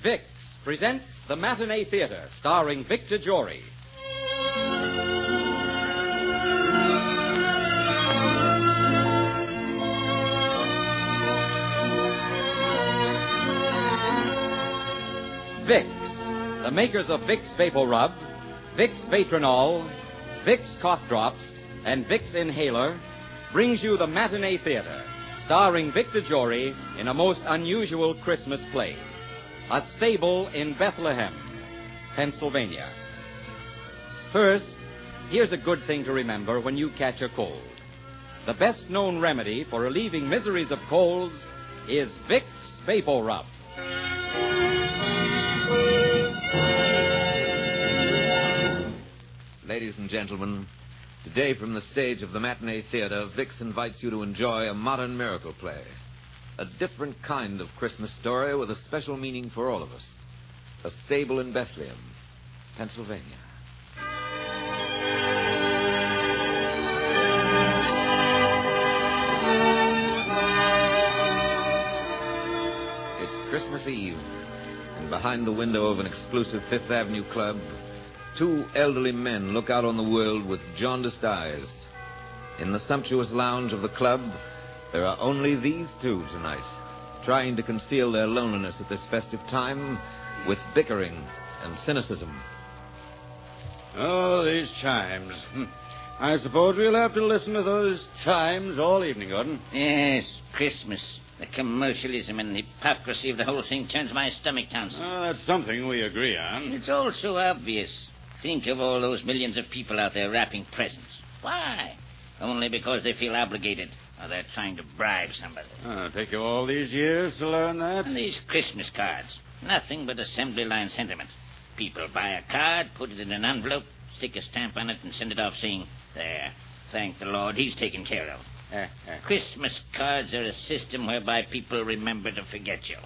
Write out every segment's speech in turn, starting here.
Vicks presents the Matinee Theater, starring Victor Jory. Vicks, the makers of Vicks Vapor Rub, Vicks Vatronol, Vicks Cough Drops, and Vicks Inhaler, brings you the Matinee Theater, starring Victor Jory in a most unusual Christmas play. A Stable in Bethlehem, Pennsylvania. First, here's a good thing to remember when you catch a cold. The best-known remedy for relieving miseries of colds is Vicks Vapor Rub. Ladies and gentlemen, today from the stage of the Matinee Theater, Vicks invites you to enjoy a modern miracle play. A different kind of Christmas story with a special meaning for all of us. A Stable in Bethlehem, Pennsylvania. It's Christmas Eve, and behind the window of an exclusive Fifth Avenue club, two elderly men look out on the world with jaundiced eyes. In the sumptuous lounge of the club, there are only these two tonight, trying to conceal their loneliness at this festive time with bickering and cynicism. Oh, these chimes. I suppose we'll have to listen to those chimes all evening, Gordon. Yes, Christmas. The commercialism and hypocrisy of the whole thing turns my stomach, Townsend. Oh, that's something we agree on. It's all so obvious. Think of all those millions of people out there wrapping presents. Why? Only because they feel obligated, or they're trying to bribe somebody. Take you all these years to learn that? And these Christmas cards. Nothing but assembly line sentiment. People buy a card, put it in an envelope, stick a stamp on it, and send it off saying, "There, thank the Lord, he's taken care of." Christmas cards are a system whereby people remember to forget you.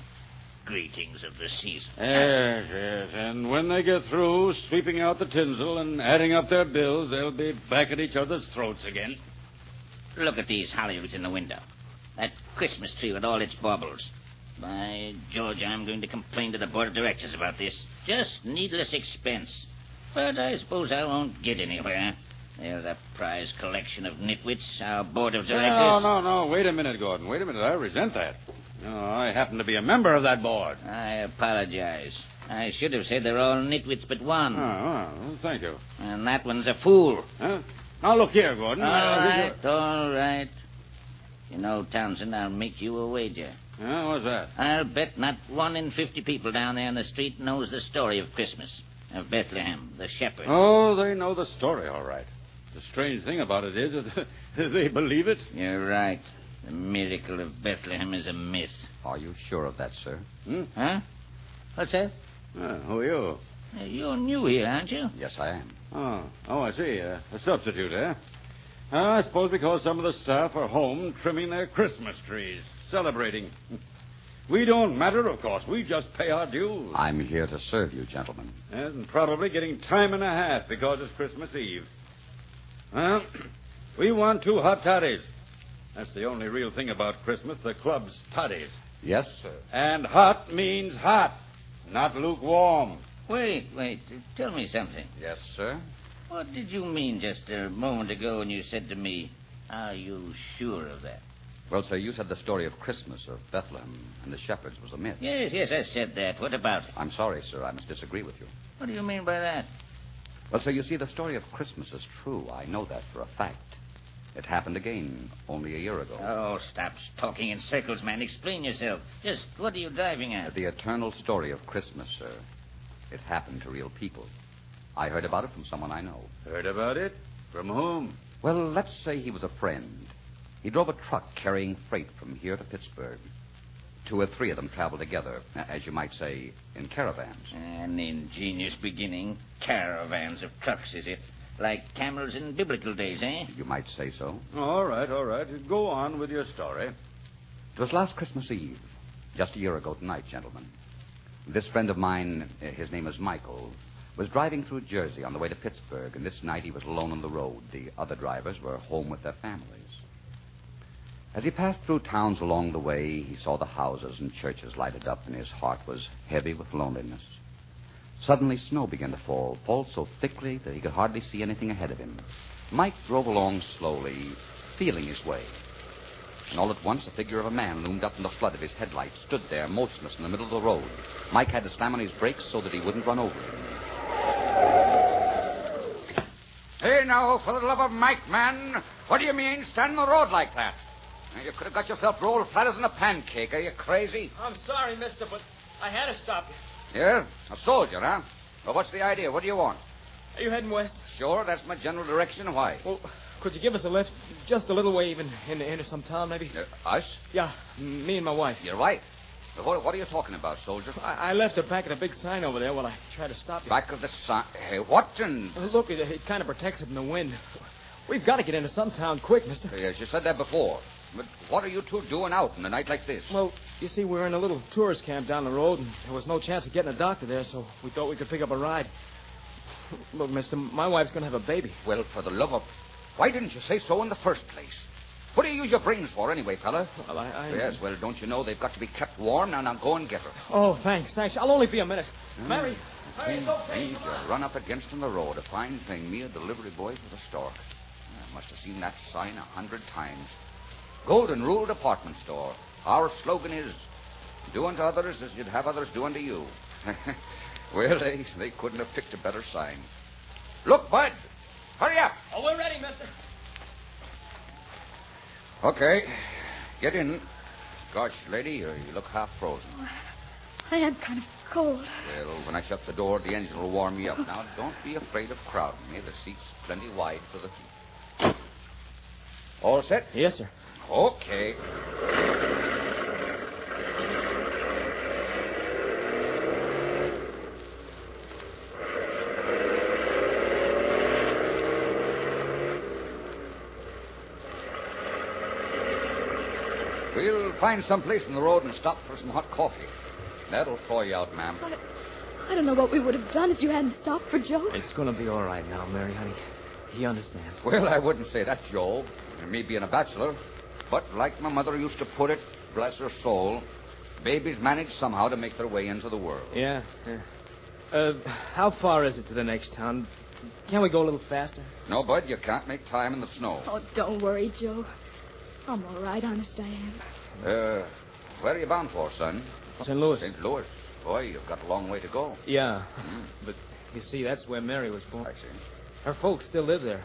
Greetings of the season. Yes. And when they get through sweeping out the tinsel and adding up their bills, they'll be back at each other's throats again. Look at these hollyhocks in the window. That Christmas tree with all its baubles. By George, I'm going to complain to the board of directors about this. Just needless expense. But I suppose I won't get anywhere. There's a prize collection of nitwits, our board of directors. No. Wait a minute, Gordon. Wait a minute. I resent that. I happen to be a member of that board. I apologize. I should have said they're all nitwits but one. Well, thank you. And that one's a fool. Huh? Now, look here, Gordon. All right. You know, Townsend, I'll make you a wager. What's that? I'll bet not 1 in 50 people down there in the street knows the story of Christmas, of Bethlehem, the shepherds. Oh, they know the story, all right. The strange thing about it is that they believe it. You're right. The miracle of Bethlehem is a myth. Are you sure of that, sir? Huh? What's that? Who are you? You're new here, aren't you? Yes, I am. Oh, I see. A substitute, eh? I suppose because some of the staff are home trimming their Christmas trees, celebrating. We don't matter, of course. We just pay our dues. I'm here to serve you, gentlemen. And probably getting time and a half because it's Christmas Eve. Well, we want 2 hot toddies. That's the only real thing about Christmas, the club's toddies. Yes, sir. And hot means hot, not lukewarm. Wait. Tell me something. Yes, sir. What did you mean just a moment ago when you said to me, "Are you sure of that?" Well, sir, you said the story of Christmas, of Bethlehem, and the shepherds was a myth. Yes, I said that. What about it? I'm sorry, sir. I must disagree with you. What do you mean by that? Well, sir, you see, the story of Christmas is true. I know that for a fact. It happened again only a year ago. Oh, stop talking in circles, man. Explain yourself. Just what are you driving at? The eternal story of Christmas, sir. It happened to real people. I heard about it from someone I know. Heard about it? From whom? Well, let's say he was a friend. He drove a truck carrying freight from here to Pittsburgh. 2 or 3 of them traveled together, as you might say, in caravans. An ingenious beginning. Caravans of trucks, is it? Like camels in biblical days, eh? You might say so. All right. Go on with your story. It was last Christmas Eve, just a year ago tonight, gentlemen. This friend of mine, his name is Michael, was driving through Jersey on the way to Pittsburgh, and this night he was alone on the road. The other drivers were home with their families. As he passed through towns along the way, he saw the houses and churches lighted up, and his heart was heavy with loneliness. Suddenly, snow began to fall so thickly that he could hardly see anything ahead of him. Mike drove along slowly, feeling his way. And all at once, the figure of a man loomed up in the flood of his headlights, stood there, motionless in the middle of the road. Mike had to slam on his brakes so that he wouldn't run over him. Hey, now, for the love of Mike, man, what do you mean stand in the road like that? You could have got yourself rolled flatter than a pancake. Are you crazy? I'm sorry, mister, but I had to stop you. Yeah? A soldier, huh? Well, what's the idea? What do you want? Are you heading west? Sure, that's my general direction. Why? Well, could you give us a lift? Just a little way even into some town, maybe? Us? Yeah, me and my wife. You're right. What are you talking about, soldier? I left her back at a big sign over there while I tried to stop you. Back of the sign? Hey, what in... Look, it kind of protects it from the wind. We've got to get into some town quick, mister. Yes, you said that before. But what are you two doing out in a night like this? Well, you see, we're in a little tourist camp down the road, and there was no chance of getting a doctor there, so we thought we could pick up a ride. Look, mister, my wife's going to have a baby. Well, for the love of... Why didn't you say so in the first place? What do you use your brains for anyway, fella? Well, I... Yes, well, don't you know they've got to be kept warm? Now go and get her. Oh, thanks. I'll only be a minute. Mary, hurry, it's okay. You run up against on the road. A fine thing. Me, a delivery boy for the store. I must have seen that sign 100 times. Golden Rule Department Store. Our slogan is, do unto others as you'd have others do unto you. Well, they couldn't have picked a better sign. Look, Bud. Hurry up. Oh, we're ready, mister. Okay. Get in. Gosh, lady, you look half frozen. I am kind of cold. Well, when I shut the door, the engine will warm you up. Now, don't be afraid of crowding me. The seat's plenty wide for the feet. All set? Yes, sir. Okay. We'll find some place in the road and stop for some hot coffee. That'll thaw you out, ma'am. I don't know what we would have done if you hadn't stopped for Joe. It's going to be all right now, Mary, honey. He understands. Well, I wouldn't say that, Joe. Me being a bachelor. But like my mother used to put it, bless her soul, babies manage somehow to make their way into the world. Yeah. How far is it to the next town? Can't we go a little faster? No, Bud, you can't make time in the snow. Oh, don't worry, Joe. I'm all right, honest I am. Where are you bound for, son? St. Louis. St. Louis. Boy, you've got a long way to go. Yeah. But you see, that's where Mary was born. I see. Her folks still live there.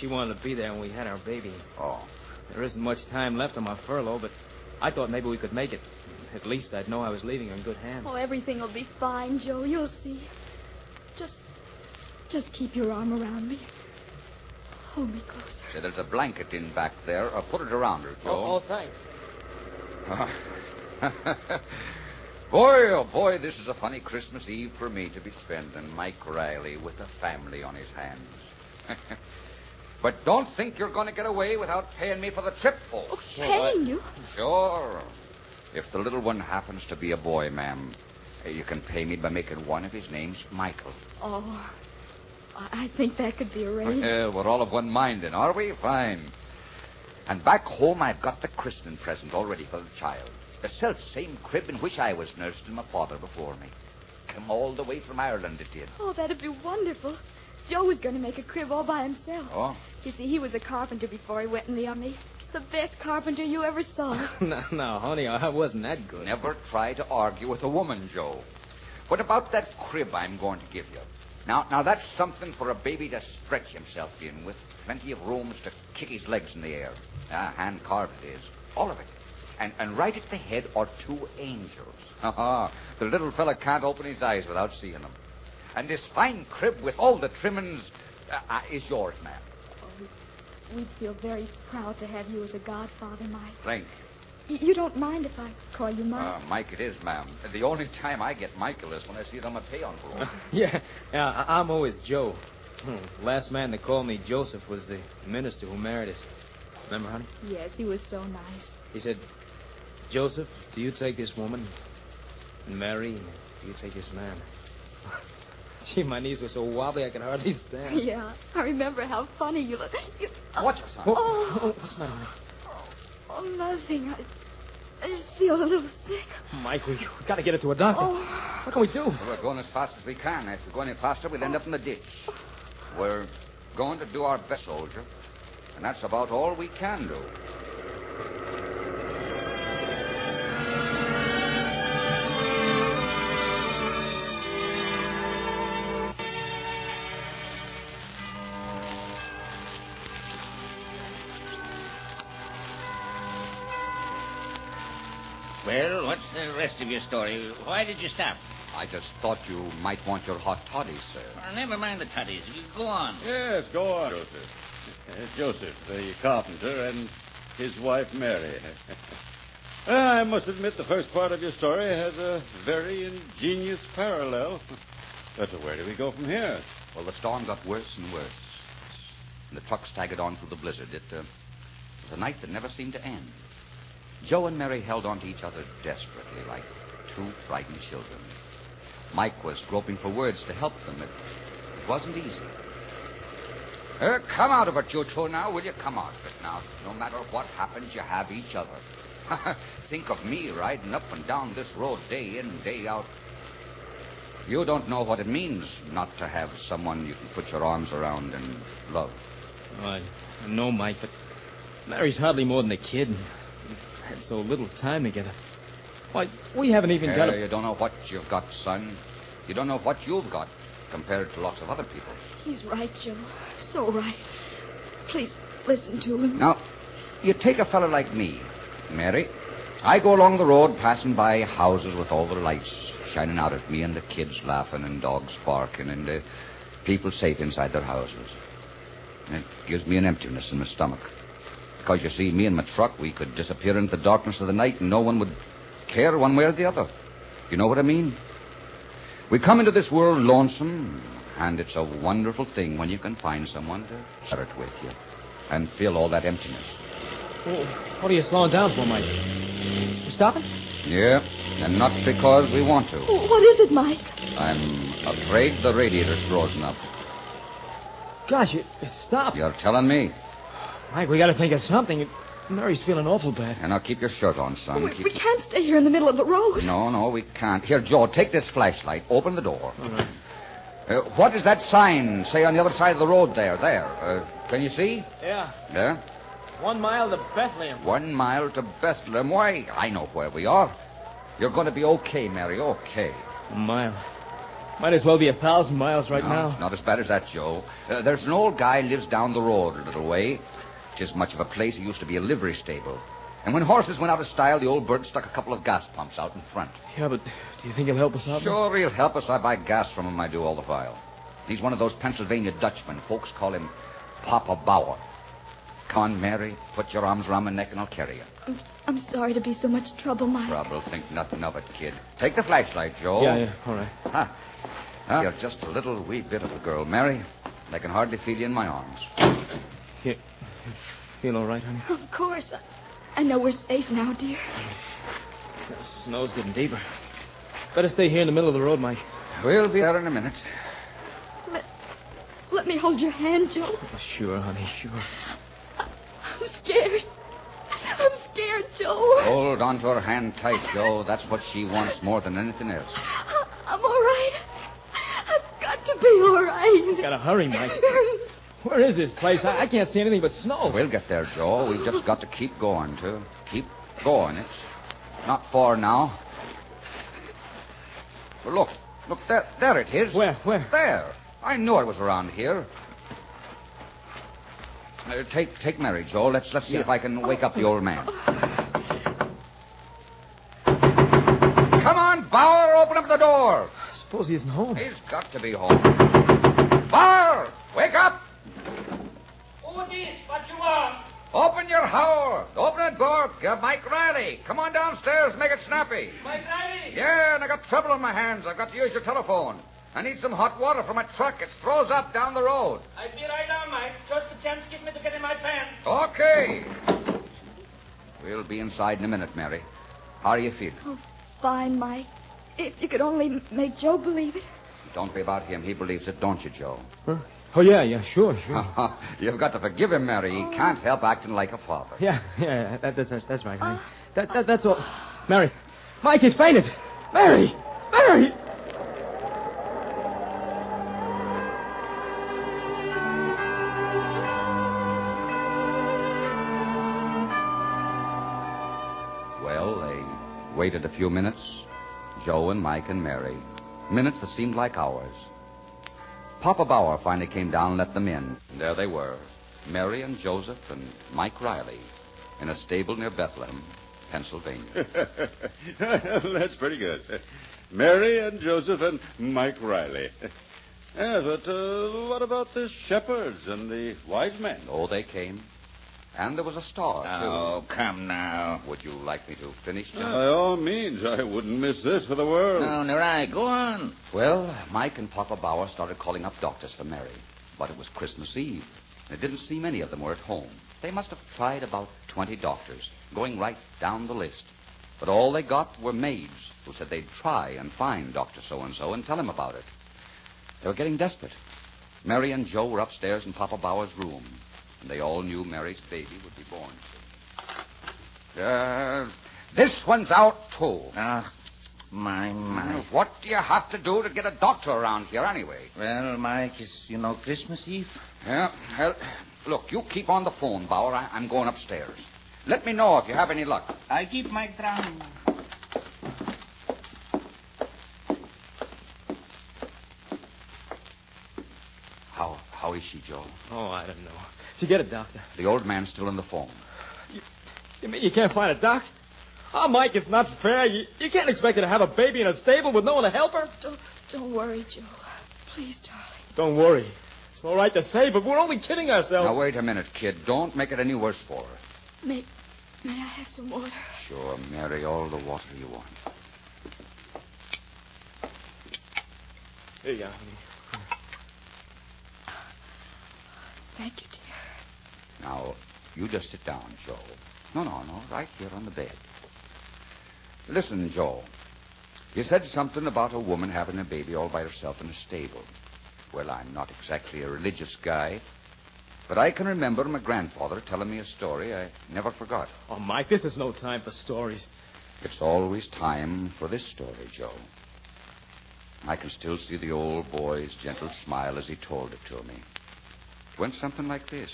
She wanted to be there when we had our baby. Oh. There isn't much time left on my furlough, but I thought maybe we could make it. At least I'd know I was leaving her in good hands. Oh, everything will be fine, Joe. You'll see. Just keep your arm around me. Hold me closer. Say, there's a blanket in back there. Put it around her, Joe. Oh, thanks. Boy, this is a funny Christmas Eve for me to be spending Mike Riley with a family on his hands. But don't think you're going to get away without paying me for the trip, folks. Oh, paying you? Sure. If the little one happens to be a boy, ma'am, you can pay me by making one of his names Michael. Oh, I think that could be arranged. We're all of one mind, then, are we? Fine. And back home, I've got the christening present all ready for the child. The self-same crib in which I was nursed and my father before me. Come all the way from Ireland, it did. Oh, that'd be wonderful. Joe was going to make a crib all by himself. Oh? You see, he was a carpenter before he went in the Army. The best carpenter you ever saw. No, honey, I wasn't that good. Never try to argue with a woman, Joe. What about that crib I'm going to give you? Now that's something for a baby to stretch himself in, with plenty of rooms to kick his legs in the air. Hand-carved it is. All of it. And right at the head are 2 angels. The little fella can't open his eyes without seeing them. And this fine crib with all the trimmings is yours, ma'am. Oh, we'd feel very proud to have you as a godfather, Mike. Thank you. You don't mind if I call you Mike? Mike it is, ma'am. The only time I get Michael is when I see it on my pay envelope. Yeah, I'm always Joe. Last man to call me Joseph was the minister who married us. Remember, honey? Yes, he was so nice. He said, Joseph, do you take this woman? And Mary, do you take this man? Gee, my knees were so wobbly I could hardly stand. Yeah, I remember how funny you look. Watch yourself. Oh, what's the matter, honey? Oh, nothing. I just feel a little sick. Mike, we got to get her to a doctor. Oh. What can we do? Well, we're going as fast as we can. If we go any faster, we'll end up in the ditch. We're going to do our best, soldier. And that's about all we can do. Well, what's the rest of your story? Why did you stop? I just thought you might want your hot toddies, sir. Well, never mind the tutties. You go on. Yes, go on, Joseph. Joseph, the carpenter, and his wife, Mary. I must admit the first part of your story has a very ingenious parallel. But where do we go from here? Well, the storm got worse and worse. And the truck staggered on through the blizzard. It was a night that never seemed to end. Joe and Mary held on to each other desperately, like two frightened children. Mike was groping for words to help them. It wasn't easy. Come out of it, you two, now, will you? Come out of it now. No matter what happens, you have each other. Think of me riding up and down this road day in, day out. You don't know what it means not to have someone you can put your arms around and love. Oh, I know, Mike, but Mary's hardly more than a kid. We've had so little time together. Why, we haven't even got You don't know what you've got, son. You don't know what you've got compared to lots of other people. He's right, Joe. So right. Please, listen to him. Now, you take a fellow like me, Mary. I go along the road passing by houses with all their lights shining out at me and the kids laughing and dogs barking and people safe inside their houses. And it gives me an emptiness in my stomach. Because, you see, me and my truck, we could disappear into the darkness of the night and no one would care one way or the other. You know what I mean? We come into this world lonesome, and it's a wonderful thing when you can find someone to share it with you and fill all that emptiness. Well, what are you slowing down for, Mike? You stopping? Yeah, and not because we want to. What is it, Mike? I'm afraid the radiator's frozen up. Gosh, it stopped. You're telling me. Mike, we got to think of something. Mary's feeling awful bad. And now keep your shirt on, son. We can't stay here in the middle of the road. No, we can't. Here, Joe, take this flashlight. Open the door. All right. What does that sign say on the other side of the road there? Can you see? Yeah. There? 1 mile to Bethlehem. 1 mile to Bethlehem. Why, I know where we are. You're going to be okay, Mary, okay. 1 mile. Might as well be 1,000 miles right now. Not as bad as that, Joe. There's an old guy lives down the road a little way. It isn't much of a place. It used to be a livery stable. And when horses went out of style, the old bird stuck a couple of gas pumps out in front. Yeah, but do you think he'll help us out? Sure, he'll help us. I buy gas from him, I do all the while. He's one of those Pennsylvania Dutchmen. Folks call him Papa Bauer. Come on, Mary. Put your arms around my neck and I'll carry you. I'm sorry to be so much trouble, Mike. Trouble? Think nothing of it, kid. Take the flashlight, Joe. Yeah, all right. Huh? You're just a little wee bit of a girl, Mary. I can hardly feel you in my arms. You feel all right, honey? Of course. I know we're safe now, dear. The snow's getting deeper. Better stay here in the middle of the road, Mike. We'll be there in a minute. Let me hold your hand, Joe. Oh, sure, honey, sure. I'm scared. I'm scared, Joe. Hold on to her hand tight, Joe. That's what she wants more than anything else. I'm all right. I've got to be all right. Gotta hurry, Mike. Where is this place? I can't see anything but snow. We'll get there, Joe. We've just got to keep going, too. Keep going. It's not far now. Well, look, there it is. Where? There. I knew it was around here. Take Mary, Joe. Let's see if I can wake up the old man. Come on, Bauer, open up the door. I suppose he isn't home. He's got to be home. Bauer, wake up. Who this? What you want? Open your howl. Open the door. Mike Riley. Come on downstairs. Make it snappy. Mike Riley? Yeah, and I got trouble on my hands. I've got to use your telephone. I need some hot water for my truck. It's froze up down the road. I'll be right on, Mike. Just a chance give me to get in my pants. Okay. We'll be inside in a minute, Mary. How are you feeling? Oh, fine, Mike. If you could only make Joe believe it. Don't be about him. He believes it, don't you, Joe? Huh? Oh, yeah, sure. You've got to forgive him, Mary. He can't help acting like a father. Yeah, that's right, honey. That's all. Mary. Mike, he's fainted. Mary! Well, they waited a few minutes. Joe and Mike and Mary. Minutes that seemed like hours. Papa Bauer finally came down and let them in. And there they were, Mary and Joseph and Mike Riley, in a stable near Bethlehem, Pennsylvania. That's pretty good. Mary and Joseph and Mike Riley. Yeah, but what about the shepherds and the wise men? Oh, they came. And there was a star, too. Oh, come now. Would you like me to finish, Joe? By all means. I wouldn't miss this for the world. No, Nerai, go on. Well, Mike and Papa Bauer started calling up doctors for Mary. But it was Christmas Eve. It didn't seem any of them were at home. They must have tried about 20 doctors, going right down the list. But all they got were maids who said they'd try and find Dr. So-and-so and tell him about it. They were getting desperate. Mary and Joe were upstairs in Papa Bauer's room, and they all knew Mary's baby would be born soon. This one's out, too. My. What do you have to do to get a doctor around here, anyway? Well, Mike, it's, Christmas Eve. Yeah, well, look, you keep on the phone, Bauer. I'm going upstairs. Let me know if you have any luck. I keep Mike down. How is she, Joe? Oh, I don't know. Did you get a doctor? The old man's still on the phone. You mean you can't find a doctor? Oh, Mike, it's not fair. You can't expect her to have a baby in a stable with no one to help her. Don't worry, Joe. Please, darling. Don't worry. It's all right to say, but we're only kidding ourselves. Now, wait a minute, kid. Don't make it any worse for her. May I have some water? Sure, Mary, all the water you want. Here you are, honey. Thank you, dear. Now, you just sit down, Joe. No, right here on the bed. Listen, Joe. You said something about a woman having a baby all by herself in a stable. Well, I'm not exactly a religious guy, but I can remember my grandfather telling me a story I never forgot. Oh, Mike, this is no time for stories. It's always time for this story, Joe. I can still see the old boy's gentle smile as he told it to me. It went something like this.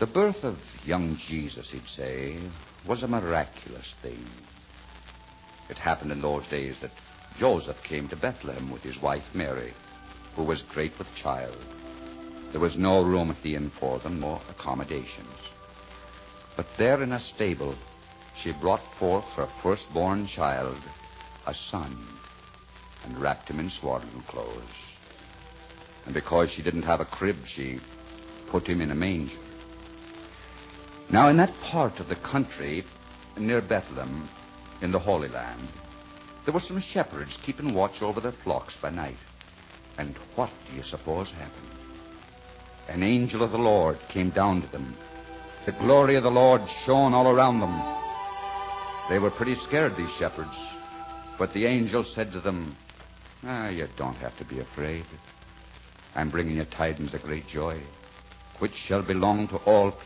The birth of young Jesus, he'd say, was a miraculous thing. It happened in those days that Joseph came to Bethlehem with his wife Mary, who was great with child. There was no room at the inn for them, nor accommodations. But there in a stable, she brought forth her firstborn child, a son, and wrapped him in swaddling clothes. And because she didn't have a crib, she put him in a manger. Now, in that part of the country near Bethlehem, in the Holy Land, there were some shepherds keeping watch over their flocks by night. And what do you suppose happened? An angel of the Lord came down to them. The glory of the Lord shone all around them. They were pretty scared, these shepherds. But the angel said to them, you don't have to be afraid. I'm bringing you tidings of great joy, which shall belong to all people.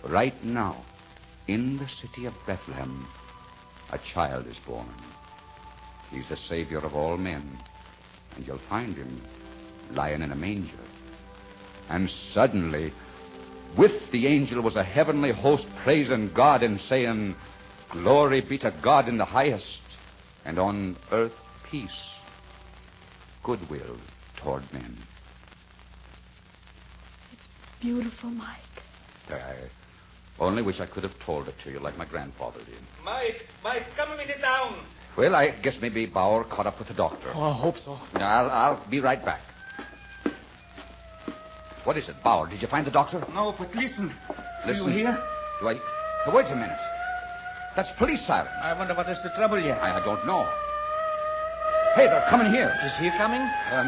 Right now, in the city of Bethlehem, a child is born. He's the Savior of all men, and you'll find him lying in a manger. And suddenly, with the angel was a heavenly host praising God and saying, Glory be to God in the highest, and on earth peace, goodwill toward men. It's beautiful, Mike. I only wish I could have told it to you like my grandfather did. Mike, come and sit down. Well, I guess maybe Bauer caught up with the doctor. Oh, I hope so. I'll be right back. What is it, Bauer? Did you find the doctor? No, but listen. Listen? Do you hear? Do I... Now, wait a minute. That's police sirens. I wonder what is the trouble yet. I don't know. Hey, they're coming here. Is he coming?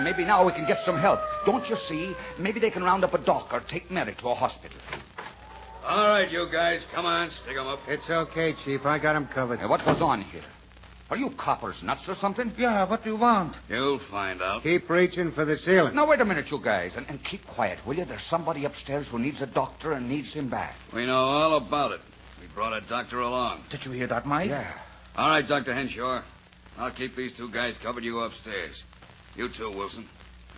Maybe now we can get some help. Don't you see? Maybe they can round up a doc or take Mary to a hospital. All right, you guys, come on, stick 'em up. It's okay, Chief. I got him covered. What goes on here? Are you coppers nuts or something? Yeah, what do you want? You'll find out. Keep reaching for the ceiling. Now, wait a minute, you guys, and keep quiet, will you? There's somebody upstairs who needs a doctor and needs him back. We know all about it. We brought a doctor along. Did you hear that, Mike? Yeah. All right, Dr. Henshaw. I'll keep these two guys covered. You upstairs. You too, Wilson.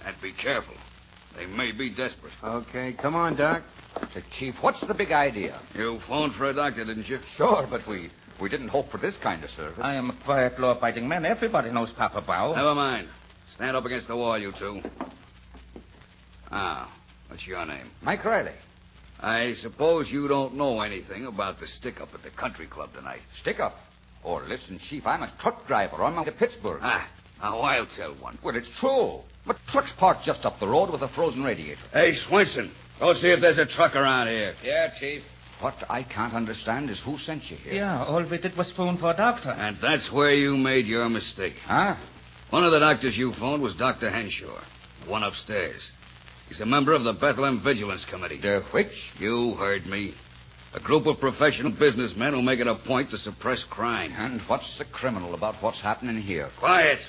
And be careful. They may be desperate. Okay, come on, Doc. Say, Chief, what's the big idea? You phoned for a doctor, didn't you? Sure, but we didn't hope for this kind of service. I am a quiet, law-abiding man. Everybody knows Papa Bao. Never mind. Stand up against the wall, you two. What's your name? Mike Riley. I suppose you don't know anything about the stick-up at the country club tonight. Stick up. Oh, listen, Chief, I'm a truck driver on my way to Pittsburgh. Now I'll tell one. Well, it's true. But truck's parked just up the road with a frozen radiator. Hey, Swenson, go see if there's a truck around here. Yeah, Chief. What I can't understand is who sent you here. Yeah, all we did was phone for a doctor. And that's where you made your mistake. Huh? One of the doctors you phoned was Dr. Henshaw, the one upstairs. He's a member of the Bethlehem Vigilance Committee. The which? You heard me. A group of professional businessmen who make it a point to suppress crime. And what's the criminal about what's happening here? Quiet.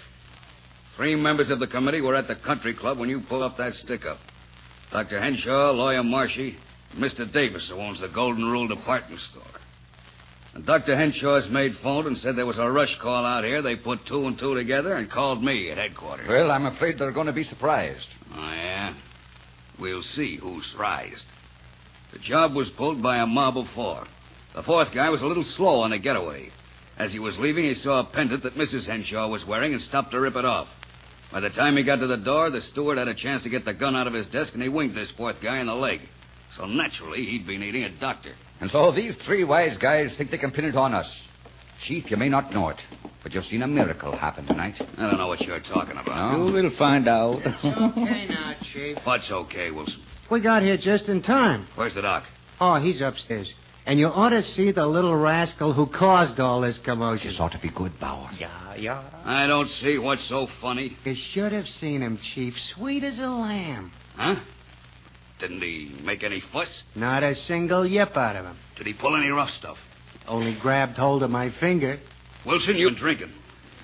3 members of the committee were at the country club when you pulled up that stick-up. Dr. Henshaw, Lawyer Marshy, and Mr. Davis, who owns the Golden Rule department store. And Dr. Henshaw's maid phoned and said there was a rush call out here. They put 2 and 2 together and called me at headquarters. Well, I'm afraid they're going to be surprised. Oh, yeah? We'll see who's surprised. The job was pulled by a mob of 4. The 4th guy was a little slow on the getaway. As he was leaving, he saw a pendant that Mrs. Henshaw was wearing and stopped to rip it off. By the time he got to the door, the steward had a chance to get the gun out of his desk, and he winged this 4th guy in the leg. So naturally, he'd be needing a doctor. And so these 3 wise guys think they can pin it on us. Chief, you may not know it, but you've seen a miracle happen tonight. I don't know what you're talking about. No? You will find out. It's okay now, Chief. What's okay, Wilson? We got here just in time. Where's the doc? Oh, he's upstairs. And you ought to see the little rascal who caused all this commotion. This ought to be good, Bauer. Yeah. I don't see what's so funny. You should have seen him, Chief. Sweet as a lamb. Huh? Didn't he make any fuss? Not a single yip out of him. Did he pull any rough stuff? Only grabbed hold of my finger. Wilson, you've been drinking.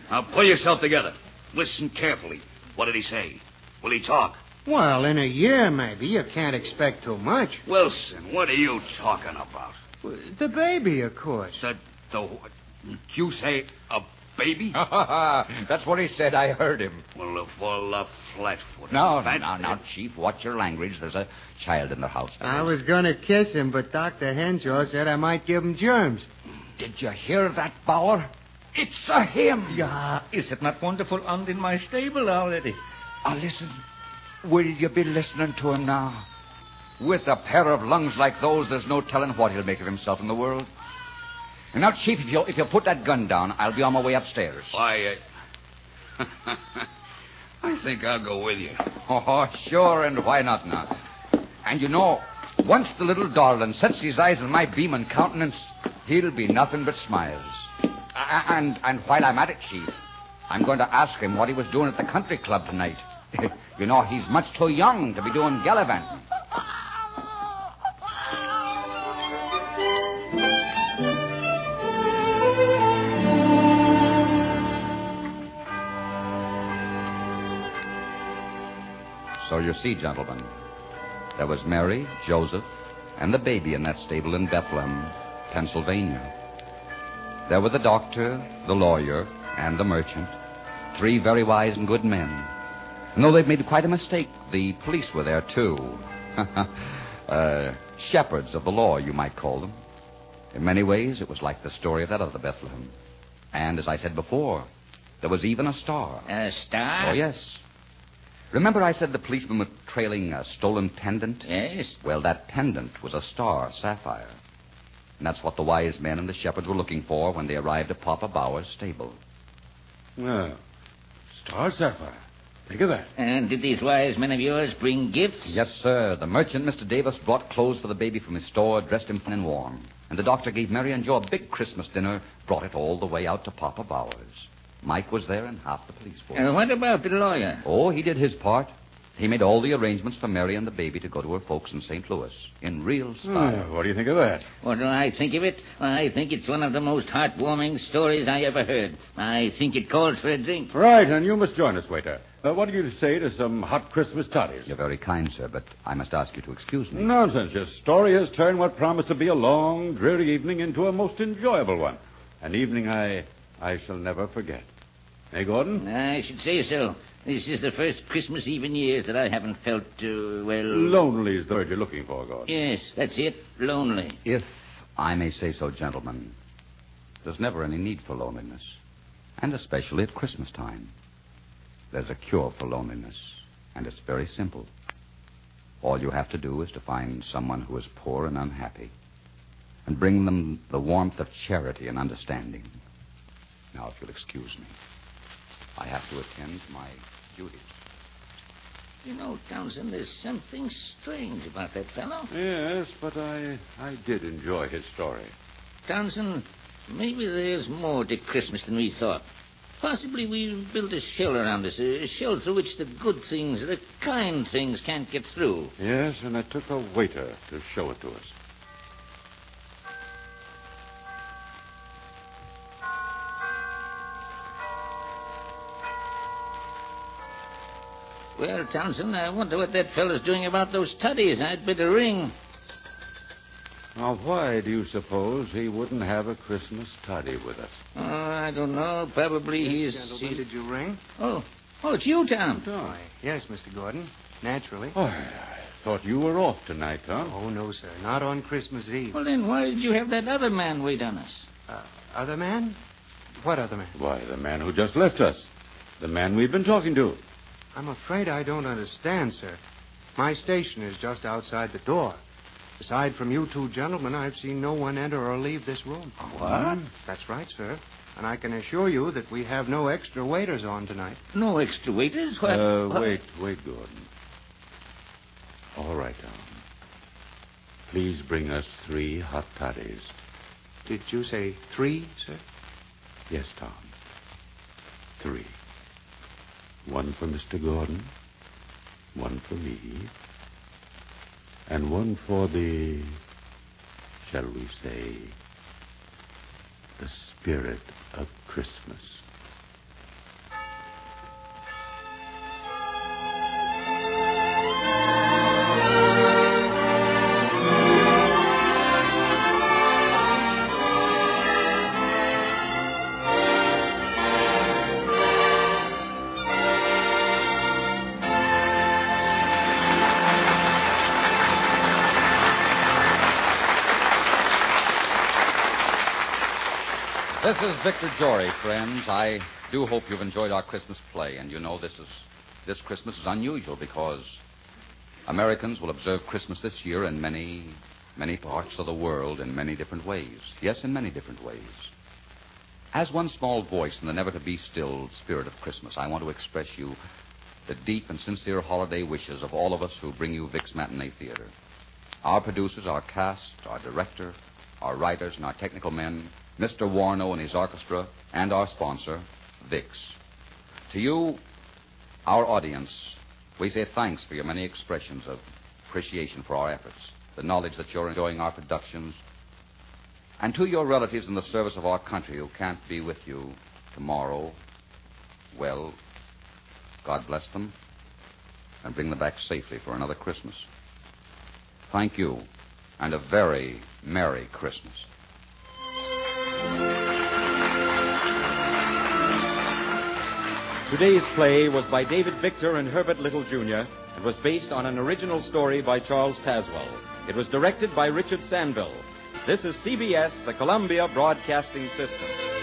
Now pull yourself together. Listen carefully. What did he say? Will he talk? Well, in a year, maybe. You can't expect too much. Wilson, what are you talking about? The baby, of course. What? Did you say a baby? That's what he said. I heard him. Well, full of flat-footed. Now, Chief, watch your language. There's a child in the house. I was going to kiss him, but Dr. Henshaw said I might give him germs. Did you hear that, Bauer? It's a him. Yeah, is it not wonderful? And in my stable already. Listen. Will you be listening to him now? With a pair of lungs like those, there's no telling what he'll make of himself in the world. And now, Chief, if you put that gun down, I'll be on my way upstairs. Why, I think I'll go with you. Oh, sure, and why not now? And you know, once the little darling sets his eyes on my beaming countenance, he'll be nothing but smiles. And while I'm at it, Chief, I'm going to ask him what he was doing at the country club tonight. You know, he's much too young to be doing gallivanting. So you see, gentlemen, there was Mary, Joseph, and the baby in that stable in Bethlehem, Pennsylvania. There were the doctor, the lawyer, and the merchant, 3 very wise and good men. And though they'd made quite a mistake, the police were there, too. Shepherds of the law, you might call them. In many ways, it was like the story of that other Bethlehem. And as I said before, there was even a star. A star? Oh, yes. Remember I said the policemen were trailing a stolen pendant? Yes. Well, that pendant was a star sapphire. And that's what the wise men and the shepherds were looking for when they arrived at Papa Bauer's stable. Well, star sapphire. Think of that. And did these wise men of yours bring gifts? Yes, sir. The merchant, Mr. Davis, brought clothes for the baby from his store, dressed him fine and warm. And the doctor gave Mary and Joe a big Christmas dinner, brought it all the way out to Papa Bauer's. Mike was there and half the police force. What about the lawyer? Oh, he did his part. He made all the arrangements for Mary and the baby to go to her folks in St. Louis in real style. What do you think of that? What do I think of it? I think it's one of the most heartwarming stories I ever heard. I think it calls for a drink. Right, and you must join us, waiter. What do you say to some hot Christmas toddies? You're very kind, sir, but I must ask you to excuse me. Nonsense. Your story has turned what promised to be a long, dreary evening into a most enjoyable one. An evening I shall never forget. Hey, Gordon? I should say so. This is the first Christmas Eve in years that I haven't felt, Lonely is the word you're looking for, Gordon. Yes, that's it. Lonely. If I may say so, gentlemen, there's never any need for loneliness, and especially at Christmas time. There's a cure for loneliness, and it's very simple. All you have to do is to find someone who is poor and unhappy, and bring them the warmth of charity and understanding. Now, if you'll excuse me, I have to attend to my duties. You know, Townsend, there's something strange about that fellow. Yes, but I did enjoy his story. Townsend, maybe there's more to Christmas than we thought. Possibly we've built a shell around us, a shell through which the good things, the kind things can't get through. Yes, and it took a waiter to show it to us. Well, Townsend, I wonder what that fellow's doing about those toddies. I'd better ring. Now, why do you suppose he wouldn't have a Christmas toddy with us? Oh, I don't know. Probably Yes, gentlemen, did you ring? Oh, it's you, Tom. Why, yes, Mr. Gordon. Naturally. Oh, I thought you were off tonight, Tom. Oh, no, sir. Not on Christmas Eve. Well, then why did you have that other man wait on us? Other man? What other man? Why, the man who just left us. The man we've been talking to. I'm afraid I don't understand, sir. My station is just outside the door. Aside from you two gentlemen, I've seen no one enter or leave this room. What? That's right, sir. And I can assure you that we have no extra waiters on tonight. No extra waiters? What? Wait, Gordon. All right, Tom. Please bring us 3 hot toddies. Did you say 3, sir? Yes, Tom. 3. 1 for Mr. Gordon, 1 for me, and 1 for the, shall we say, the spirit of Christmas. This is Victor Jory, friends. I do hope you've enjoyed our Christmas play. And you know, this Christmas is unusual because Americans will observe Christmas this year in many, many parts of the world in many different ways. Yes, in many different ways. As one small voice in the never-to-be-stilled spirit of Christmas, I want to express you the deep and sincere holiday wishes of all of us who bring you Vic's Matinee Theater. Our producers, our cast, our director, our writers, and our technical men, Mr. Warno and his orchestra, and our sponsor, Vic's. To you, our audience, we say thanks for your many expressions of appreciation for our efforts, the knowledge that you're enjoying our productions, and to your relatives in the service of our country who can't be with you tomorrow, well, God bless them and bring them back safely for another Christmas. Thank you, and a very Merry Christmas. Today's play was by David Victor and Herbert Little, Jr. and was based on an original story by Charles Tazwell. It was directed by Richard Sanville. This is CBS, the Columbia Broadcasting System.